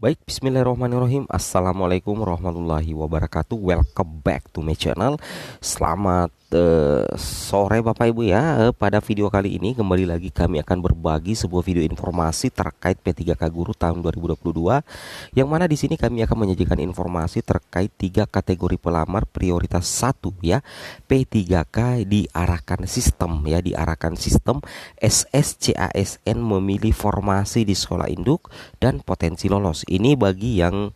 Baik, bismillahirrahmanirrahim. Assalamualaikum warahmatullahi wabarakatuh. Welcome back to my channel. Selamat sore Bapak Ibu ya. Pada video kali ini kembali lagi kami akan berbagi sebuah video informasi terkait P3K Guru tahun 2022. Yang mana di sini kami akan menyajikan informasi terkait 3 kategori pelamar prioritas 1 ya. P3K diarahkan sistem ya, diarahkan sistem SSCASN memilih formasi di sekolah induk dan potensi lolos. Ini bagi yang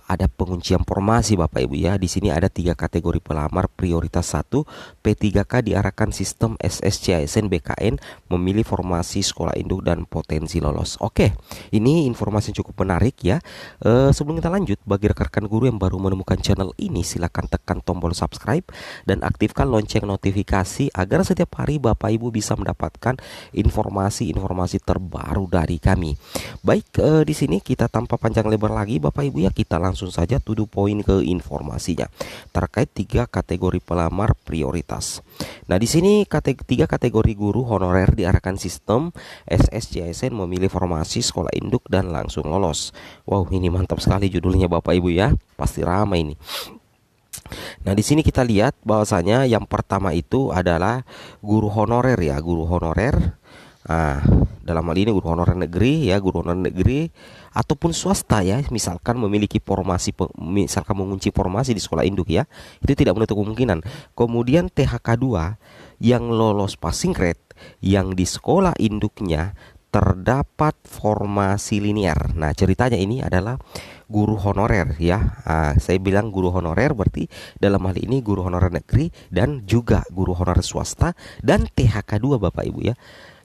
ada penguncian formasi Bapak Ibu ya. Di sini ada 3 kategori pelamar prioritas 1. P3K diarahkan sistem SSCASN BKN memilih formasi sekolah induk dan potensi lolos. Oke, ini informasi yang cukup menarik ya. Sebelum kita lanjut, bagi rekan-rekan guru yang baru menemukan channel ini, silakan tekan tombol subscribe dan aktifkan lonceng notifikasi agar setiap hari Bapak Ibu bisa mendapatkan informasi-informasi terbaru dari kami. Baik, di sini kita tanpa panjang lebar lagi Bapak Ibu ya, kita langsung saja to the point ke informasinya terkait 3 kategori pelamar prioritas. Nah, di sini 3 kategori guru honorer diarahkan sistem SSCASN memilih formasi sekolah induk dan langsung lolos. Wow, ini mantap sekali judulnya Bapak Ibu ya. Pasti ramai ini. Nah, di sini kita lihat bahwasanya yang pertama itu adalah guru honorer ya, guru honorer. Nah, dalam hal ini guru honorer negeri ya, guru honorer negeri ataupun swasta ya, misalkan memiliki formasi, misalkan mengunci formasi di sekolah induk ya, itu tidak menutup kemungkinan. Kemudian THK 2 yang lolos passing grade yang di sekolah induknya terdapat formasi linear. Nah, ceritanya ini adalah guru honorer ya. Saya bilang guru honorer berarti dalam hal ini guru honorer negeri dan juga guru honorer swasta dan THK 2 Bapak Ibu ya,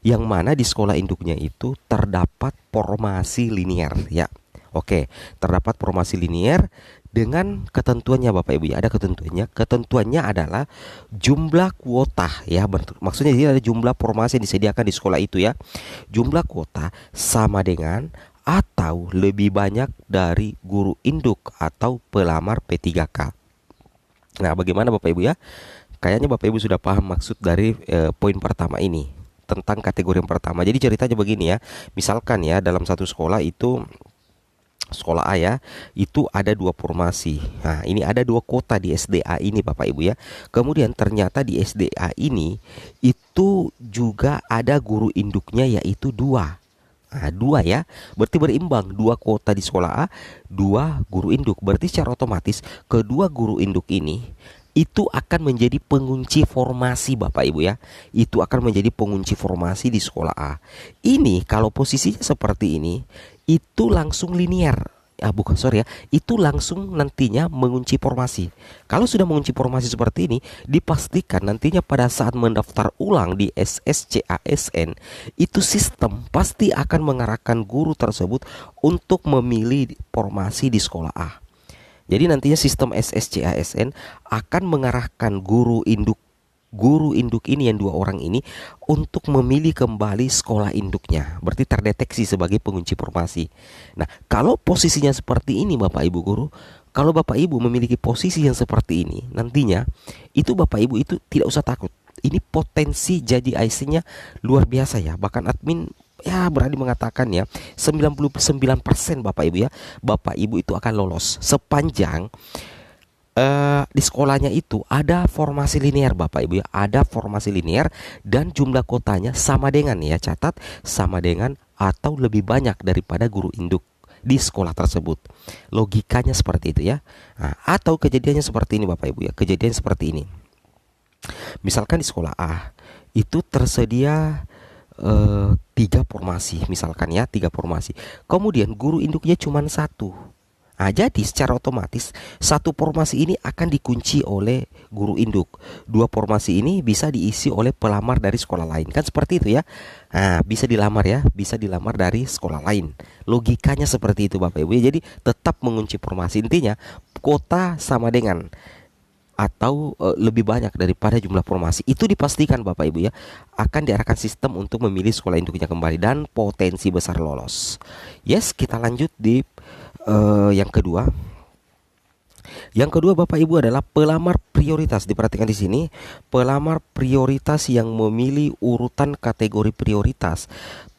yang mana di sekolah induknya itu terdapat formasi linear ya. Oke, terdapat formasi linear dengan ketentuannya Bapak Ibu ya. Ada ketentuannya. Ketentuannya adalah jumlah kuota ya. Maksudnya ini ada jumlah formasi yang disediakan di sekolah itu ya. Jumlah kuota sama dengan atau lebih banyak dari guru induk atau pelamar P3K. Nah, bagaimana Bapak Ibu ya? Kayaknya Bapak Ibu sudah paham maksud dari poin pertama ini tentang kategori yang pertama. Jadi ceritanya begini ya. Misalkan ya, dalam satu sekolah itu, sekolah A ya, itu ada 2 formasi. Nah, ini ada 2 kota di SDA ini Bapak Ibu ya. Kemudian ternyata di SDA ini itu juga ada guru induknya yaitu 2. Nah, 2 ya. Berarti berimbang 2 kota di sekolah A, 2 guru induk. Berarti secara otomatis kedua guru induk ini itu akan menjadi pengunci formasi Bapak Ibu ya. Itu akan menjadi pengunci formasi di sekolah A. Ini kalau posisinya seperti ini, itu langsung linear. Bukan, sorry ya, itu langsung nantinya mengunci formasi. Kalau sudah mengunci formasi seperti ini, dipastikan nantinya pada saat mendaftar ulang di SSCASN, itu sistem pasti akan mengarahkan guru tersebut untuk memilih formasi di sekolah A. Jadi nantinya sistem SSCASN akan mengarahkan guru induk ini yang 2 orang ini untuk memilih kembali sekolah induknya. Berarti terdeteksi sebagai pengunci formasi. Nah, kalau posisinya seperti ini Bapak Ibu guru, kalau Bapak Ibu memiliki posisi yang seperti ini, nantinya itu Bapak Ibu itu tidak usah takut. Ini potensi jadi IC-nya luar biasa ya. Bahkan admin ya berani mengatakan ya 99% Bapak Ibu ya, Bapak Ibu itu akan lolos sepanjang di sekolahnya itu ada formasi linear Bapak Ibu ya, ada formasi linear dan jumlah kotanya sama dengan ya, catat sama dengan atau lebih banyak daripada guru induk di sekolah tersebut. Logikanya seperti itu ya. Nah, atau kejadiannya seperti ini Bapak Ibu ya, kejadian seperti ini. Misalkan di sekolah A itu tersedia 3 formasi, misalkan ya 3 formasi. Kemudian guru induknya cuma 1. Nah, jadi secara otomatis 1 formasi ini akan dikunci oleh guru induk. 2 formasi ini bisa diisi oleh pelamar dari sekolah lain. Kan seperti itu ya. Nah, bisa dilamar ya, bisa dilamar dari sekolah lain. Logikanya seperti itu Bapak Ibu ya. Jadi tetap mengunci formasi. Intinya kota sama dengan atau lebih banyak daripada jumlah formasi. Itu dipastikan Bapak Ibu ya, akan diarahkan sistem untuk memilih sekolah induknya kembali dan potensi besar lolos. Yes, kita lanjut di yang kedua. Yang kedua Bapak Ibu adalah pelamar prioritas. Diperhatikan di sini, pelamar prioritas yang memilih urutan kategori prioritas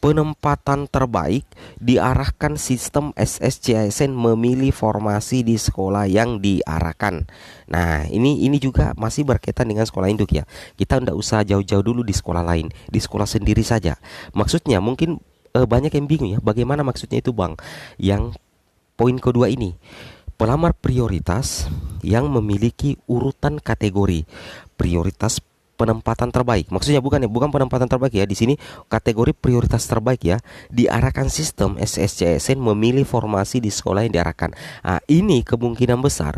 penempatan terbaik diarahkan sistem SSCASN memilih formasi di sekolah yang diarahkan. Nah, ini juga masih berkaitan dengan sekolah induk ya. Kita tidak usah jauh-jauh dulu di sekolah lain, di sekolah sendiri saja. Maksudnya mungkin banyak yang bingung ya, bagaimana maksudnya itu Bang? Yang poin kedua ini, pelamar prioritas yang memiliki urutan kategori prioritas penempatan terbaik. Maksudnya bukan penempatan terbaik ya. Di sini kategori prioritas terbaik ya. Diarahkan sistem SSCSN memilih formasi di sekolah yang diarahkan. Nah, ini kemungkinan besar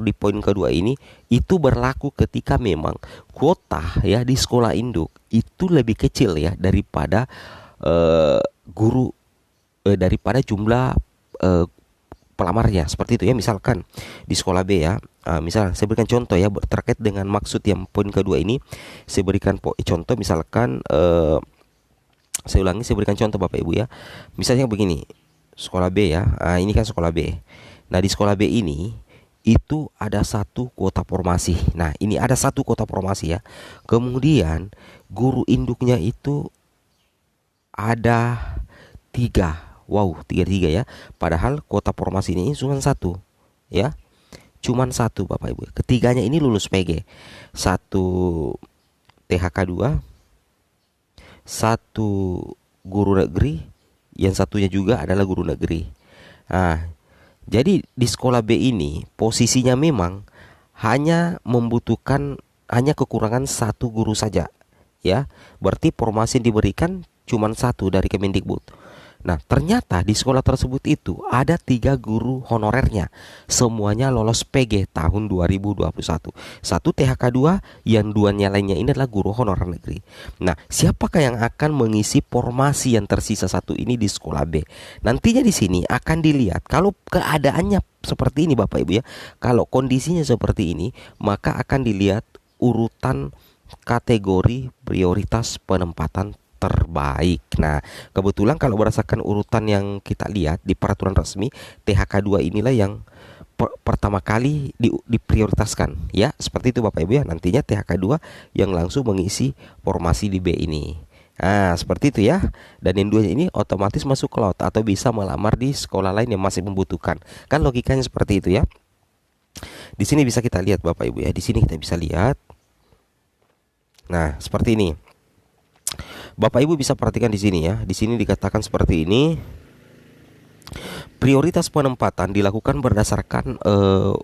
di poin kedua ini itu berlaku ketika memang kuota ya di sekolah induk itu lebih kecil ya daripada guru daripada jumlah pelamarnya, seperti itu ya. Misalkan di sekolah B ya, misal saya berikan contoh ya terkait dengan maksud yang poin kedua ini. Saya berikan contoh misalkan saya berikan contoh Bapak Ibu ya. Misalnya begini, sekolah B ya, ini kan sekolah B. Nah, di sekolah B ini itu ada satu kuota formasi. Nah, ini ada satu kuota formasi ya. Kemudian guru induknya itu ada 3. Wow, 3 ya. Padahal kuota formasi ini cuma satu ya. Cuman satu Bapak Ibu. Ketiganya ini lulus PG. Satu THK 2, satu guru negeri, yang satunya juga adalah guru negeri. Nah, jadi di sekolah B ini posisinya memang hanya kekurangan satu guru saja ya. Berarti formasi yang diberikan cuman satu dari Kemendikbud. Nah, ternyata di sekolah tersebut itu ada 3 guru honorernya. Semuanya lolos PG tahun 2021. Satu THK 2, yang 2 lainnya ini adalah guru honorer negeri. Nah, siapakah yang akan mengisi formasi yang tersisa satu ini di sekolah B? Nantinya di sini akan dilihat kalau keadaannya seperti ini Bapak Ibu ya. Kalau kondisinya seperti ini, maka akan dilihat urutan kategori prioritas penempatan terbaik. Nah, kebetulan kalau berdasarkan urutan yang kita lihat di peraturan resmi, THK 2 inilah yang pertama kali diprioritaskan ya. Seperti itu Bapak Ibu ya. Nantinya THK 2 yang langsung mengisi formasi di B ini. Nah, seperti itu ya. Dan yang 2 ini otomatis masuk cloud atau bisa melamar di sekolah lain yang masih membutuhkan. Kan logikanya seperti itu ya. Di sini bisa kita lihat Bapak Ibu ya. Di sini kita bisa lihat. Nah, seperti ini. Bapak Ibu bisa perhatikan di sini ya. Di sini dikatakan seperti ini. Prioritas penempatan dilakukan berdasarkan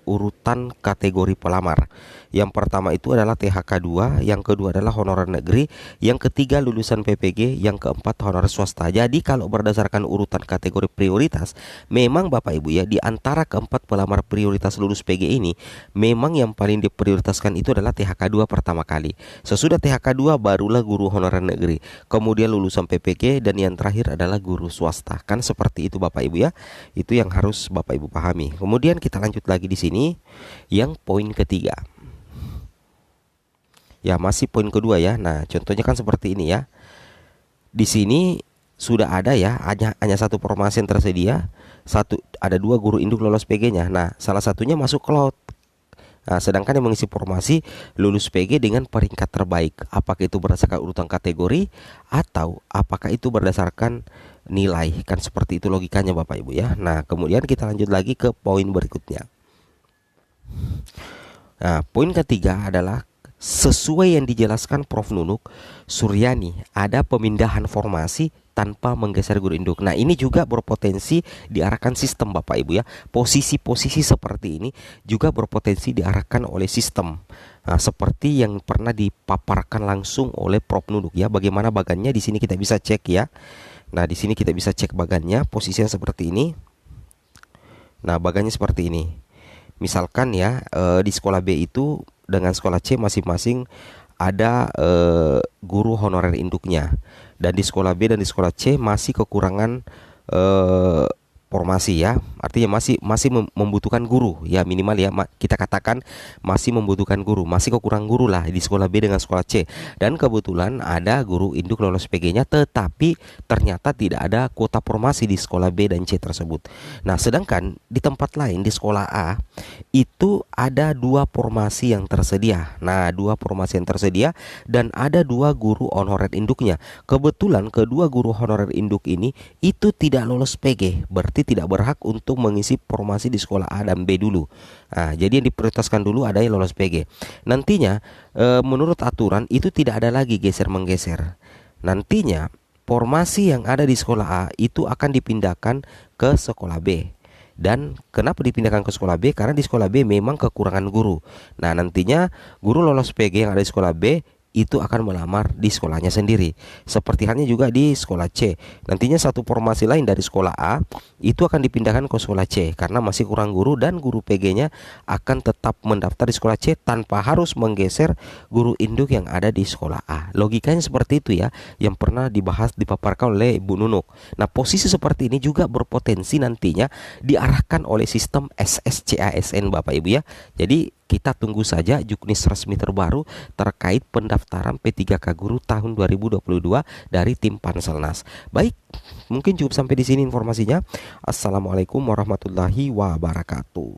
urutan kategori pelamar. Yang pertama itu adalah THK 2, yang kedua adalah honorer negeri, yang ketiga lulusan PPG, yang keempat honorer swasta. Jadi kalau berdasarkan urutan kategori prioritas, memang Bapak Ibu ya, di antara keempat pelamar prioritas lulus PG ini, memang yang paling diprioritaskan itu adalah THK 2 pertama kali. Sesudah THK 2 barulah guru honorer negeri, kemudian lulusan PPG, dan yang terakhir adalah guru swasta. Kan seperti itu Bapak Ibu ya. Itu yang harus Bapak Ibu pahami. Kemudian kita lanjut lagi di sini yang poin ketiga. Ya, masih poin kedua ya. Nah, contohnya kan seperti ini ya. Di sini sudah ada ya, hanya satu formasi yang tersedia. Ada 2 guru induk lolos PG-nya. Nah, salah satunya masuk cloud. Nah, sedangkan yang mengisi formasi lulus PG dengan peringkat terbaik. Apakah itu berdasarkan urutan kategori atau apakah itu berdasarkan nilai? Kan seperti itu logikanya Bapak Ibu ya. Nah, kemudian kita lanjut lagi ke poin berikutnya. Nah, poin ketiga adalah sesuai yang dijelaskan Prof. Nunuk Suryani, ada pemindahan formasi tanpa menggeser guru induk. Nah, ini juga berpotensi diarahkan sistem Bapak Ibu ya. Posisi-posisi seperti ini juga berpotensi diarahkan oleh sistem. Nah, seperti yang pernah dipaparkan langsung oleh Prof. Nunuk ya. Bagaimana bagannya di sini kita bisa cek ya. Nah, di sini kita bisa cek bagannya, posisinya seperti ini. Nah, bagannya seperti ini. Misalkan ya, di sekolah B itu dengan sekolah C masing-masing ada guru honorer induknya. Dan di sekolah B dan di sekolah C masih kekurangan formasi ya, Artinya masih membutuhkan guru ya, minimal ya kita katakan masih membutuhkan guru, masih kekurang guru lah di sekolah B dengan sekolah C. Dan kebetulan ada guru induk lolos PG-nya, tetapi ternyata tidak ada kuota formasi di sekolah B dan C tersebut. Nah, sedangkan di tempat lain di sekolah A itu ada 2 formasi yang tersedia. Nah, 2 formasi yang tersedia dan ada 2 guru honorer induknya. Kebetulan kedua guru honorer induk ini itu tidak lolos PG, berarti tidak berhak untuk mengisi formasi di sekolah A dan B dulu. Nah, jadi yang diprioritaskan dulu ada yang lolos PG. Nantinya menurut aturan itu tidak ada lagi geser menggeser. Nantinya formasi yang ada di sekolah A itu akan dipindahkan ke sekolah B. Dan kenapa dipindahkan ke sekolah B? Karena di sekolah B memang kekurangan guru. Nah, nantinya guru lolos PG yang ada di sekolah B itu akan melamar di sekolahnya sendiri. Seperti halnya juga di sekolah C. Nantinya satu formasi lain dari sekolah A itu akan dipindahkan ke sekolah C karena masih kurang guru, dan guru PG-nya akan tetap mendaftar di sekolah C tanpa harus menggeser guru induk yang ada di sekolah A. Logikanya seperti itu ya, yang pernah dipaparkan oleh Ibu Nunuk. Nah, posisi seperti ini juga berpotensi nantinya diarahkan oleh sistem SSCASN Bapak Ibu ya. Jadi kita tunggu saja juknis resmi terbaru terkait pendaftaran P3K Guru tahun 2022 dari tim Panselnas. Baik, mungkin cukup sampai di sini informasinya. Assalamualaikum warahmatullahi wabarakatuh.